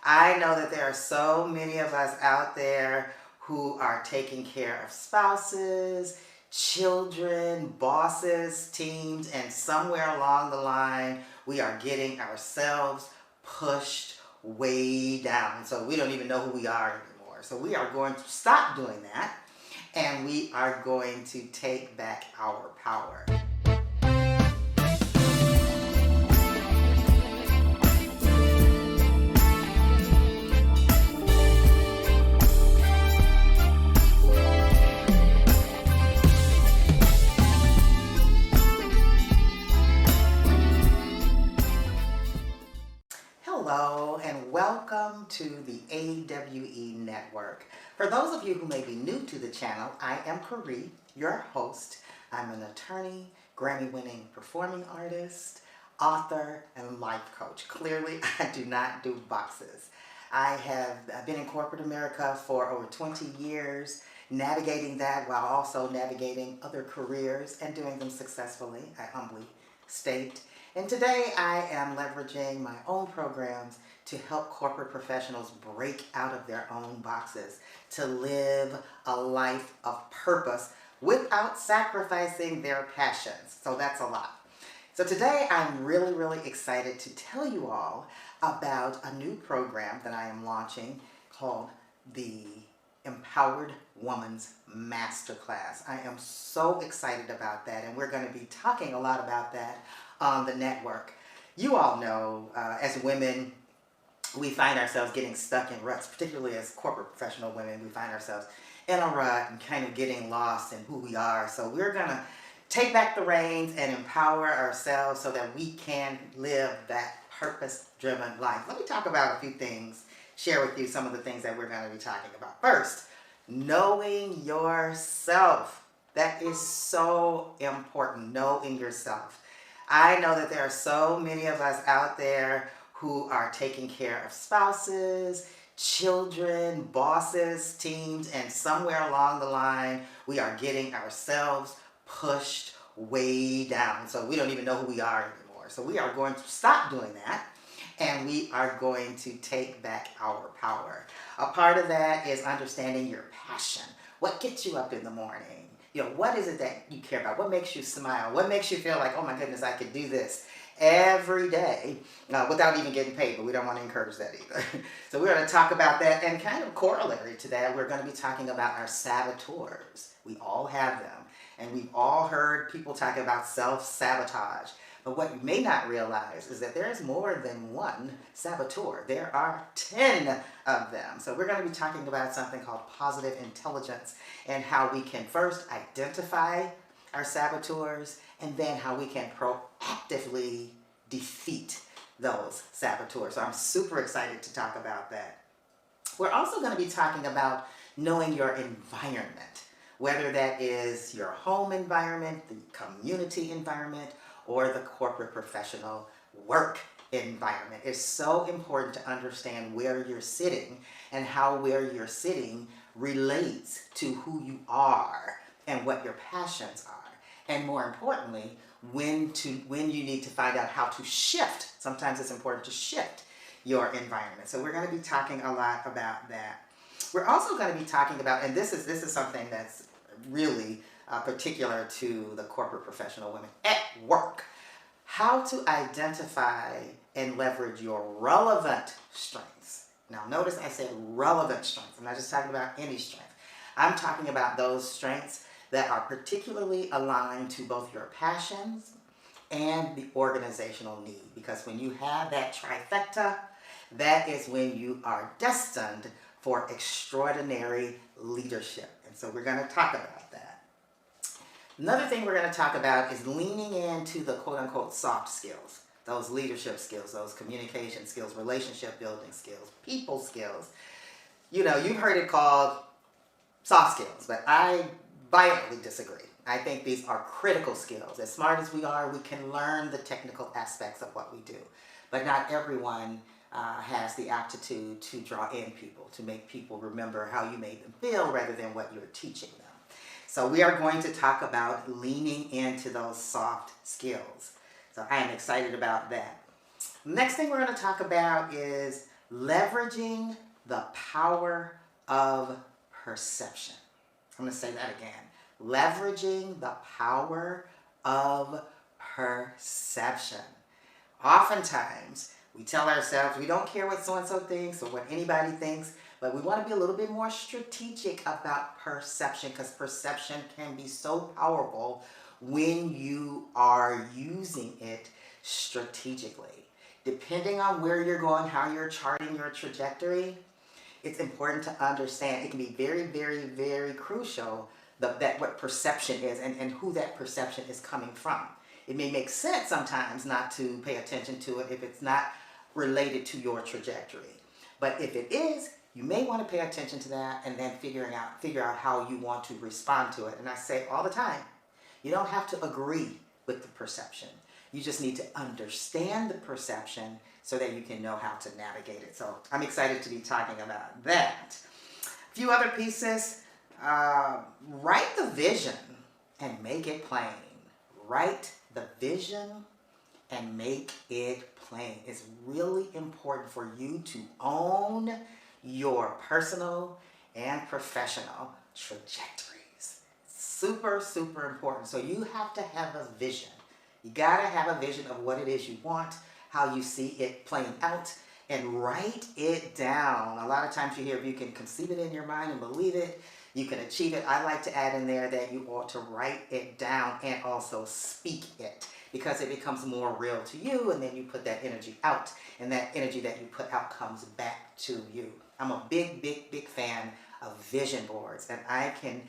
I know that there are so many of us out there who are taking care of spouses, children, bosses, teams, and somewhere along the line, we are getting ourselves pushed way down. So we don't even know who we are anymore. So we are going to stop doing that, and we are going to take back our power. Hello and welcome to the AWE Network. For those of you who may be new to the channel, I am Corrie, your host. I'm an attorney, Grammy-winning performing artist, author, and life coach. Clearly, I do not do boxes. I've been in corporate America for over 20 years, navigating that while also navigating other careers and doing them successfully, I humbly state. And today I am leveraging my own programs to help corporate professionals break out of their own boxes, to live a life of purpose without sacrificing their passions. So that's a lot. So today I'm really excited to tell you all about a new program that I am launching called the Empowered Woman's Masterclass. I am so excited about that, and we're going to be talking a lot about that on the network. You all know, as women, we find ourselves getting stuck in ruts, particularly as corporate professional women. We find ourselves in a rut and kind of getting lost in who we are. So we're going to take back the reins and empower ourselves so that we can live that purpose-driven life. Let me talk about a few things, share with you some of the things that we're going to be talking about. First, knowing yourself. That is so important, knowing yourself. I know that there are so many of us out there who are taking care of spouses, children, bosses, teams, and somewhere along the line, we are getting ourselves pushed way down. So we don't even know who we are anymore. So we are going to stop doing that, and we are going to take back our power. A part of that is understanding your passion. What gets you up in the morning? You know, what is it that you care about? What makes you smile? What makes you feel like, oh my goodness, I could do this every day without even getting paid? But we don't want to encourage that either. So we're going to talk about that, and kind of corollary to that, we're going to be talking about our saboteurs. We all have them, and we've all heard people talk about self-sabotage. But what you may not realize is that there's more than one saboteur. There are 10 of them. So we're going to be talking about something called positive intelligence, and how we can first identify our saboteurs, and then how we can proactively defeat those saboteurs. So I'm super excited to talk about that. We're also going to be talking about knowing your environment, whether that is your home environment, the community environment, or the corporate professional work environment. It's so important to understand where you're sitting and how where you're sitting relates to who you are and what your passions are. And more importantly, when you need to find out how to shift. Sometimes it's important to shift your environment. So we're going to be talking a lot about that. We're also going to be talking about, and this is something that's really particular to the corporate professional women at work, how to identify and leverage your relevant strengths. Now notice I said relevant strengths. I'm not just talking about any strength. I'm talking about those strengths that are particularly aligned to both your passions and the organizational need. Because when you have that trifecta, that is when you are destined for extraordinary leadership. And so we're going to talk about that. Another thing we're going to talk about is leaning into the quote-unquote soft skills, those leadership skills, those communication skills, relationship building skills, people skills. You know, you've heard it called soft skills, but I violently disagree. I think these are critical skills. As smart as we are, we can learn the technical aspects of what we do, but not everyone has the aptitude to draw in people, to make people remember how you made them feel rather than what you're teaching them. So we are going to talk about leaning into those soft skills. So I am excited about that. Next thing we're going to talk about is Leveraging the power of perception. I'm going to say that again. Leveraging the power of perception. Oftentimes, we tell ourselves we don't care what so-and-so thinks or what anybody thinks, but we want to be a little bit more strategic about perception, because perception can be so powerful when you are using it strategically. Depending on where you're going, how you're charting your trajectory, it's important to understand. It can be very, very, very crucial that what perception is and who that perception is coming from. It may make sense sometimes not to pay attention to it if it's not related to your trajectory. But if it is, you may want to pay attention to that and then figure out how you want to respond to it. And I say all the time, you don't have to agree with the perception. You just need to understand the perception so that you can know how to navigate it. So I'm excited to be talking about that. A few other pieces. Write the vision and make it plain. Write the vision and make it plain. It's really important for you to own your personal and professional trajectories. Super, super important. So you have to have a vision. You gotta have a vision of what it is you want, how you see it playing out, and write it down. A lot of times you hear if you can conceive it in your mind and believe it, you can achieve it. I like to add in there that you ought to write it down and also speak it, because it becomes more real to you, and then you put that energy out, and that energy that you put out comes back to you. I'm a big, big, big fan of vision boards, and I can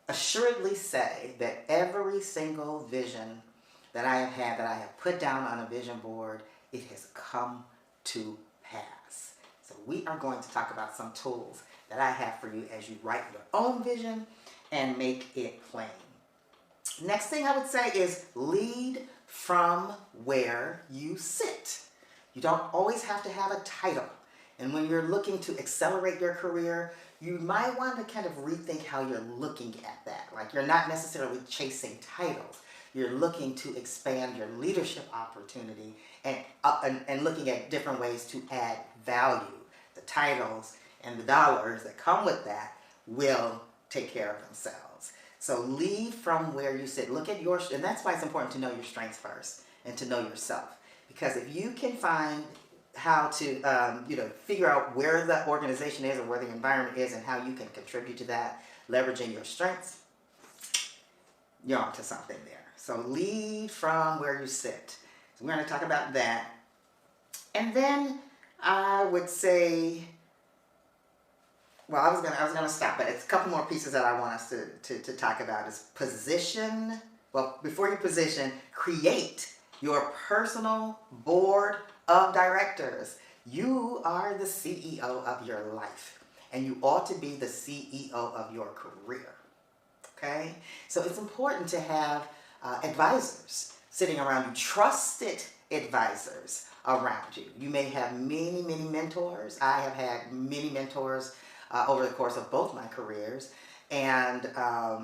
assuredly say that every single vision that I have had, that I have put down on a vision board, it has come to pass. So we are going to talk about some tools that I have for you as you write your own vision and make it plain. Next thing I would say is lead from where you sit. You don't always have to have a title. And when you're looking to accelerate your career, you might want to kind of rethink how you're looking at that. Like, you're not necessarily chasing titles. You're looking to expand your leadership opportunity and looking at different ways to add value. The titles and the dollars that come with that will take care of themselves. So lead from where you sit. Look at your, and that's why it's important to know your strengths first and to know yourself. Because if you can find how to, figure out where the organization is or where the environment is and how you can contribute to that, leveraging your strengths, you're onto something there. So lead from where you sit. So we're going to talk about that. And then I would say, well, I was gonna stop, but it's a couple more pieces that I want us to talk about. Is position. Well, before you position, create your personal board of directors. You are the CEO of your life, and you ought to be the CEO of your career. Okay? So it's important to have advisors sitting around you, trusted advisors around you. You may have many, many mentors. I have had many mentors over the course of both my careers, and I've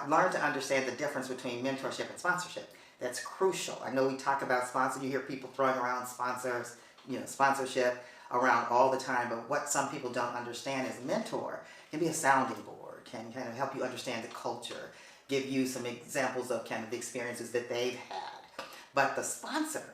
learned to understand the difference between mentorship and sponsorship. That's crucial. I know we talk about sponsor. You hear people throwing around sponsorship around all the time, but what some people don't understand is mentor can be a sounding board, can kind of help you understand the culture, give you some examples of kind of the experiences that they've had. But the sponsor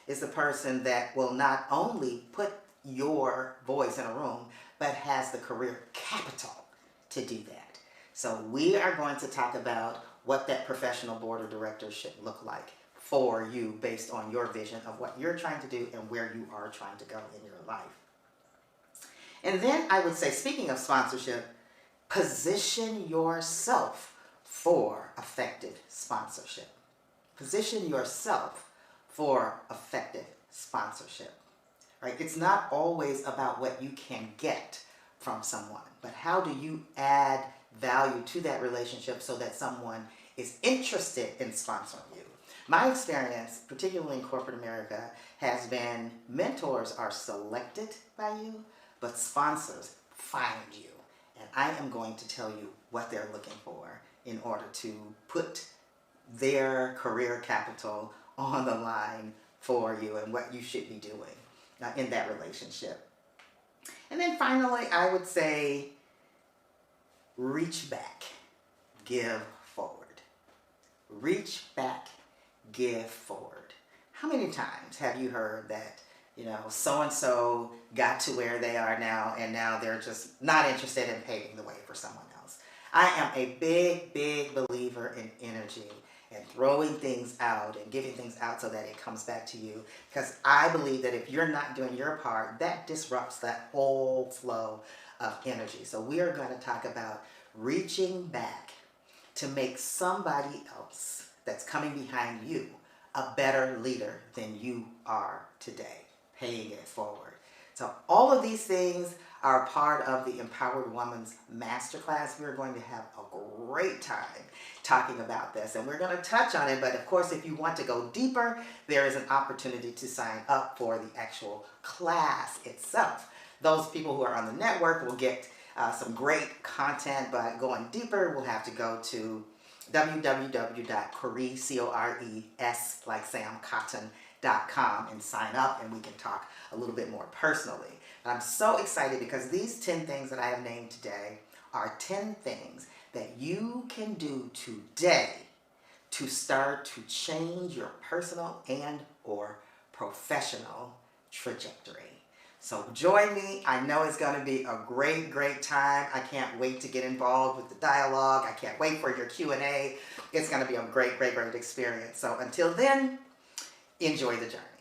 is the person that will not only put your voice in a room, but has the career capital to do that. So we are going to talk about what that professional board of directors should look like for you based on your vision of what you're trying to do and where you are trying to go in your life. And then I would say, speaking of sponsorship, position yourself for effective sponsorship. Position yourself for effective sponsorship. Right? It's not always about what you can get from someone, but how do you add value to that relationship so that someone is interested in sponsoring you. My experience, particularly in corporate America, has been mentors are selected by you, but sponsors find you. And I am going to tell you what they're looking for in order to put their career capital on the line for you and what you should be doing in that relationship. And then finally, I would say reach back, give forward. Reach back, give forward. How many times have you heard that, so-and-so got to where they are now, and now they're just not interested in paving the way for someone else? I am a big, big believer in energy and throwing things out and giving things out so that it comes back to you. Because I believe that if you're not doing your part, that disrupts that whole flow of energy. So we are going to talk about reaching back to make somebody else that's coming behind you a better leader than you are today, paying it forward. So all of these things are part of the Empowered Woman's Masterclass. We're going to have a great time talking about this, and we're going to touch on it. But of course, if you want to go deeper, there is an opportunity to sign up for the actual class itself. Those people who are on the network will get some great content, but going deeper, we'll have to go to www.cores, like Sam Cotton.com, and sign up, and we can talk a little bit more personally. And I'm so excited because these 10 things that I have named today are 10 things that you can do today to start to change your personal and or professional trajectory. So join me. I know it's going to be a great, great time. I can't wait to get involved with the dialogue. I can't wait for your Q&A. It's going to be a great, great, great experience. So until then, enjoy the journey.